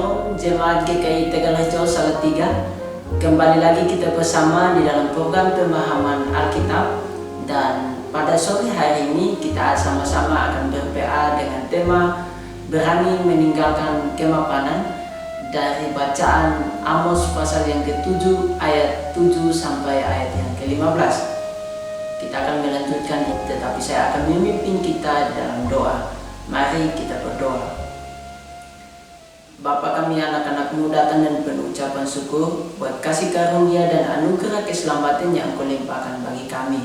Shalom Jemaat GKI Tegal Rejo Salatiga. Kembali lagi kita bersama di dalam program pemahaman Alkitab. Dan pada sore hari ini kita sama-sama akan ber-PA dengan tema berani meninggalkan kemapanan dari bacaan Amos pasal yang ke-7 ayat 7 sampai ayat yang ke-15. Kita akan melanjutkan, tetapi saya akan memimpin kita dalam doa. Mari kita berdoa. Bapa kami, anak-anak-Mu datang dan penuh ucapan syukur buat kasih karunia dan anugerah keselamatan yang Engkau limpahkan bagi kami.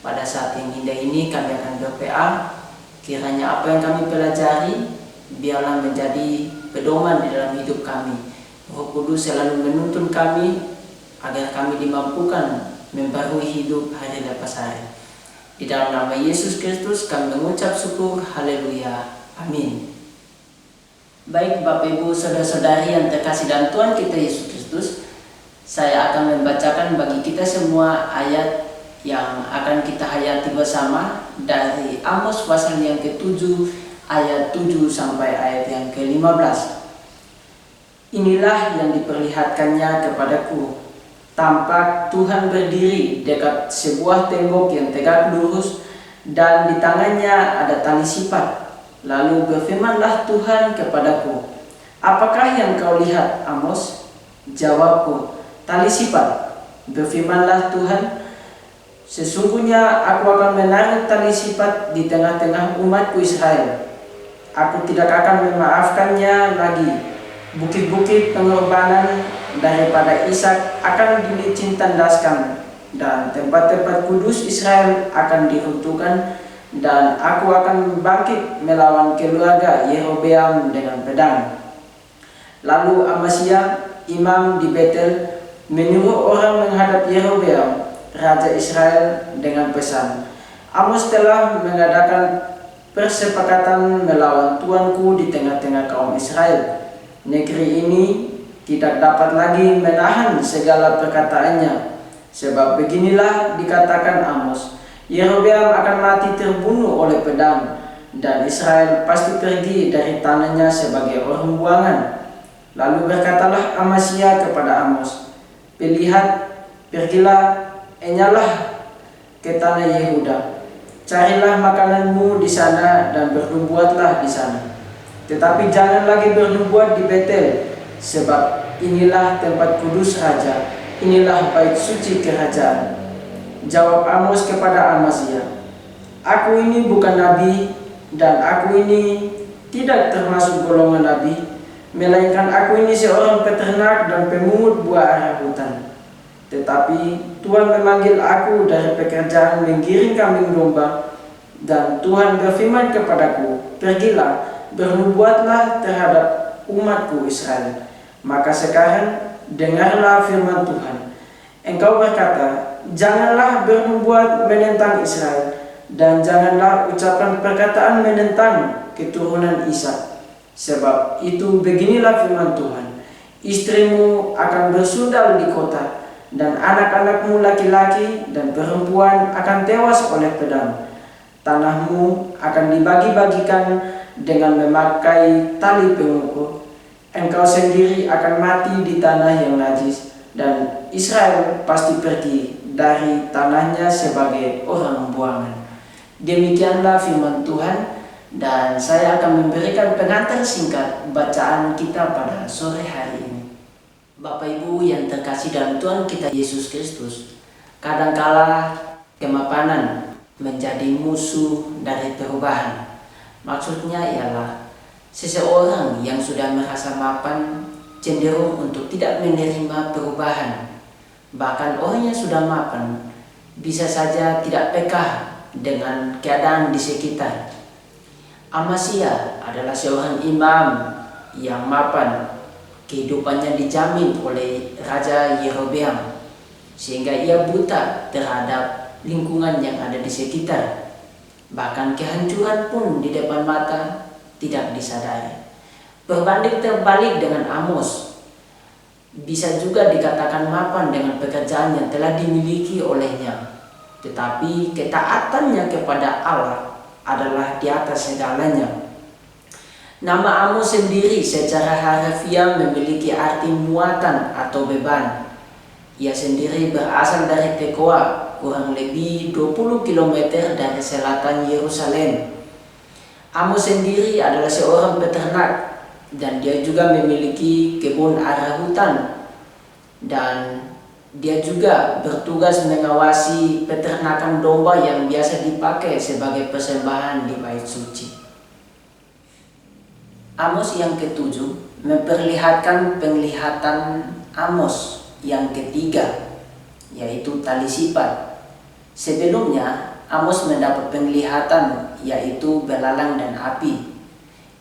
Pada saat yang indah ini kami akan ber-PA. Kiranya apa yang kami pelajari biarlah menjadi pedoman di dalam hidup kami. Roh Kudus selalu menuntun kami agar kami dimampukan membarui hidup hari lepas hari. Di dalam nama Yesus Kristus kami mengucap syukur. Haleluya. Amin. Baik Bapak Ibu Saudara-saudari yang terkasih dalam Tuhan kita Yesus Kristus, saya akan membacakan bagi kita semua ayat yang akan kita hayati bersama dari Amos pasal yang ke-7 ayat 7 sampai ayat yang ke-15. Inilah yang diperlihatkannya kepadaku. Tampak Tuhan berdiri dekat sebuah tembok yang tegak lurus, dan di tangannya ada tali sifat. Lalu berfirmanlah Tuhan kepadaku, apakah yang kau lihat, Amos? Jawabku, tali sifat. Berfirmanlah Tuhan, sesungguhnya aku akan menaruh tali sifat di tengah-tengah umatku Israel. Aku tidak akan memaafkannya lagi. Bukit-bukit pengorbanan daripada Ishak akan dilicin-tandaskan, dan tempat-tempat kudus Israel akan diruntuhkan, dan aku akan bangkit melawan keluarga Yerobeam dengan pedang. Lalu Amasya, imam di Betel, menyuruh orang menghadap Yerobeam, raja Israel, dengan pesan, Amos telah mengadakan persepakatan melawan tuanku di tengah-tengah kaum Israel. Negeri ini tidak dapat lagi menahan segala perkataannya, sebab beginilah dikatakan Amos, Yerobeam akan mati terbunuh oleh pedang, dan Israel pasti pergi dari tanahnya sebagai orang buangan. Lalu berkatalah Amasya kepada Amos, pergilah, enyalah ke tanah Yehuda, carilah makananmu di sana dan bernubuatlah di sana. Tetapi jangan lagi bernubuat di Betel, sebab inilah tempat kudus raja, inilah bait suci kerajaan. Jawab Amos kepada Amasya, aku ini bukan nabi, dan aku ini tidak termasuk golongan nabi, melainkan aku ini seorang peternak dan pemungut buah arah hutan. Tetapi Tuhan memanggil aku dari pekerjaan menggiring kambing domba, dan Tuhan berfirman kepadaku, pergilah, bernubuatlah terhadap umatku Israel. Maka sekarang dengarlah firman Tuhan. Engkau berkata, janganlah bernubuat menentang Israel, dan janganlah ucapan perkataan menentang keturunan Ishak. Sebab itu beginilah firman Tuhan, istrimu akan bersundal di kota, dan anak-anakmu laki-laki dan perempuan akan tewas oleh pedang. Tanahmu akan dibagi-bagikan dengan memakai tali pengukur. Engkau sendiri akan mati di tanah yang najis, dan Israel pasti pergi dari tanahnya sebagai orang buangan. Demikianlah firman Tuhan, dan saya akan memberikan pengantar singkat bacaan kita pada sore hari ini. Bapak Ibu yang terkasih dalam Tuhan kita Yesus Kristus, kadangkala kemapanan menjadi musuh dari perubahan. Maksudnya ialah seseorang yang sudah merasa mapan cenderung untuk tidak menerima perubahan. Bahkan orang yang sudah mapan bisa saja tidak peka dengan keadaan di sekitar. Amasya adalah seorang imam yang mapan. Kehidupannya dijamin oleh Raja Yerobeam, sehingga ia buta terhadap lingkungan yang ada di sekitar. Bahkan kehancuran pun di depan mata tidak disadari. Berbanding terbalik dengan Amos, bisa juga dikatakan mapan dengan pekerjaan yang telah dimiliki olehnya, tetapi ketaatannya kepada Allah adalah di atas segalanya. Nama Amos sendiri secara harfiah memiliki arti muatan atau beban. Ia sendiri berasal dari Tekoa, kurang lebih 20 km dari selatan Yerusalem. Amos sendiri adalah seorang peternak dan dia juga memiliki kebun arah hutan, dan dia juga bertugas mengawasi peternakan domba yang biasa dipakai sebagai persembahan di bait suci. Amos yang ketujuh memperlihatkan penglihatan Amos yang ketiga, yaitu tali sifat. Sebelumnya Amos mendapat penglihatan yaitu belalang dan api.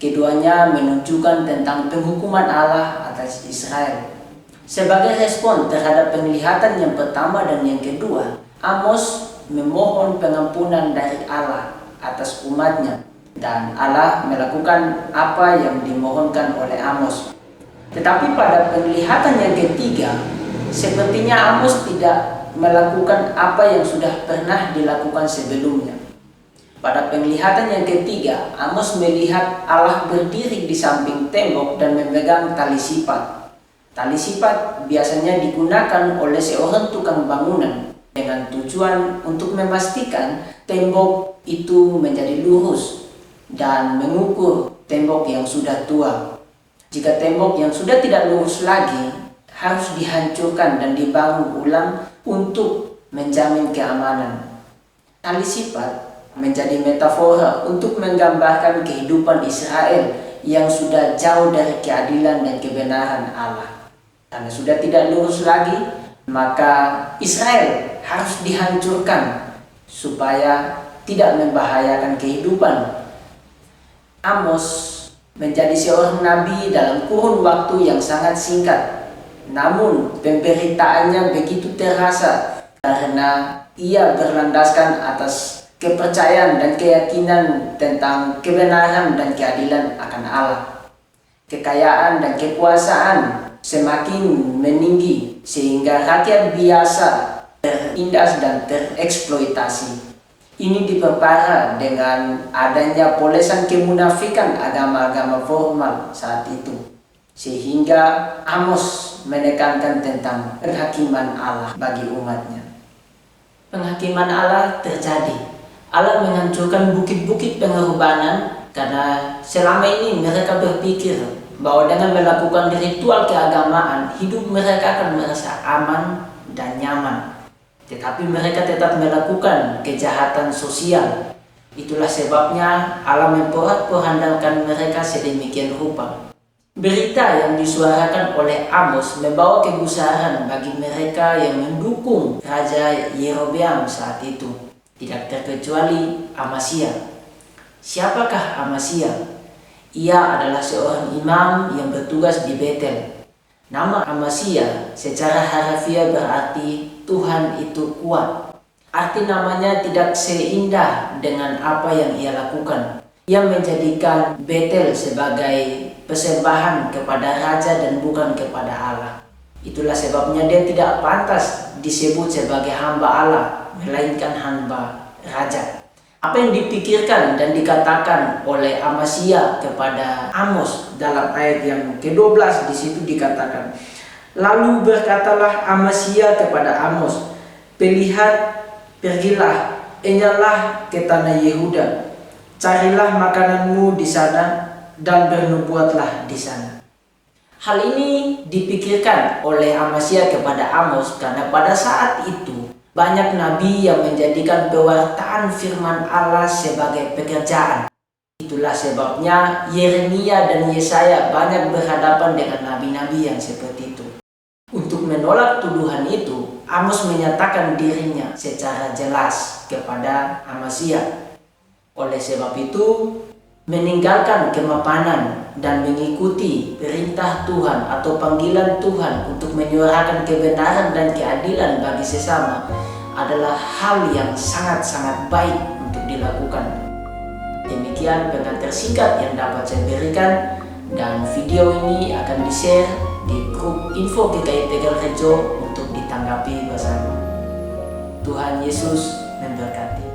Keduanya menunjukkan tentang penghukuman Allah atas Israel. Sebagai respon terhadap penglihatan yang pertama dan yang kedua, Amos memohon pengampunan dari Allah atas umatnya, dan Allah melakukan apa yang dimohonkan oleh Amos. Tetapi pada penglihatan yang ketiga, sepertinya Amos tidak melakukan apa yang sudah pernah dilakukan sebelumnya. Pada penglihatan yang ketiga, Amos melihat Allah berdiri di samping tembok dan memegang tali sifat. Tali sifat biasanya digunakan oleh seorang tukang bangunan dengan tujuan untuk memastikan tembok itu menjadi lurus dan mengukur tembok yang sudah tua. Jika tembok yang sudah tidak lurus lagi, harus dihancurkan dan dibangun ulang untuk menjamin keamanan. Tali sifat menjadi metafora untuk menggambarkan kehidupan Israel yang sudah jauh dari keadilan dan kebenaran Allah. Karena sudah tidak lurus lagi, maka Israel harus dihancurkan supaya tidak membahayakan kehidupan. Amos menjadi seorang nabi dalam kurun waktu yang sangat singkat. Namun pemberitaannya begitu terasa karena ia berlandaskan atas kepercayaan dan keyakinan tentang kebenaran dan keadilan akan Allah. Kekayaan dan kekuasaan semakin meninggi sehingga rakyat biasa tertindas dan tereksploitasi. Ini diperparah dengan adanya polesan kemunafikan agama-agama formal saat itu, sehingga Amos menekankan tentang penghakiman Allah bagi umatnya. Penghakiman Allah terjadi. Allah menghancurkan bukit-bukit pengorbanan karena selama ini mereka berpikir bahwa dengan melakukan ritual keagamaan, hidup mereka akan merasa aman dan nyaman. Tetapi mereka tetap melakukan kejahatan sosial. Itulah sebabnya Allah memporak-porandakan mereka sedemikian rupa. Berita yang disuarakan oleh Amos membawa kegusaran bagi mereka yang mendukung Raja Yerobeam saat itu, tidak terkecuali Amasya. Siapakah Amasya? Ia adalah seorang imam yang bertugas di Betel. Nama Amasya secara harfiah berarti Tuhan itu kuat. Arti namanya tidak seindah dengan apa yang ia lakukan. Ia menjadikan Betel sebagai persembahan kepada raja dan bukan kepada Allah. Itulah sebabnya dia tidak pantas disebut sebagai hamba Allah, melainkan hamba raja. Apa yang dipikirkan dan dikatakan oleh Amasya kepada Amos dalam ayat yang ke-12 di situ dikatakan, lalu berkatalah Amasya kepada Amos, pergilah, enyalah ke tanah Yehuda, carilah makananmu di sana dan bernubuatlah di sana. Hal ini dipikirkan oleh Amasya kepada Amos karena pada saat itu banyak nabi yang menjadikan pewartaan firman Allah sebagai pekerjaan. Itulah sebabnya Yeremia dan Yesaya banyak berhadapan dengan nabi-nabi yang seperti itu. Untuk menolak tuduhan itu, Amos menyatakan dirinya secara jelas kepada Amasya. Oleh sebab itu, meninggalkan kemapanan dan mengikuti perintah Tuhan atau panggilan Tuhan untuk menyuarakan kebenaran dan keadilan bagi sesama adalah hal yang sangat-sangat baik untuk dilakukan. Demikian pengantar singkat yang dapat saya berikan, dan video ini akan di-share di grup info GKI Tegal Rejo untuk ditanggapi bersama. Tuhan Yesus memberkati.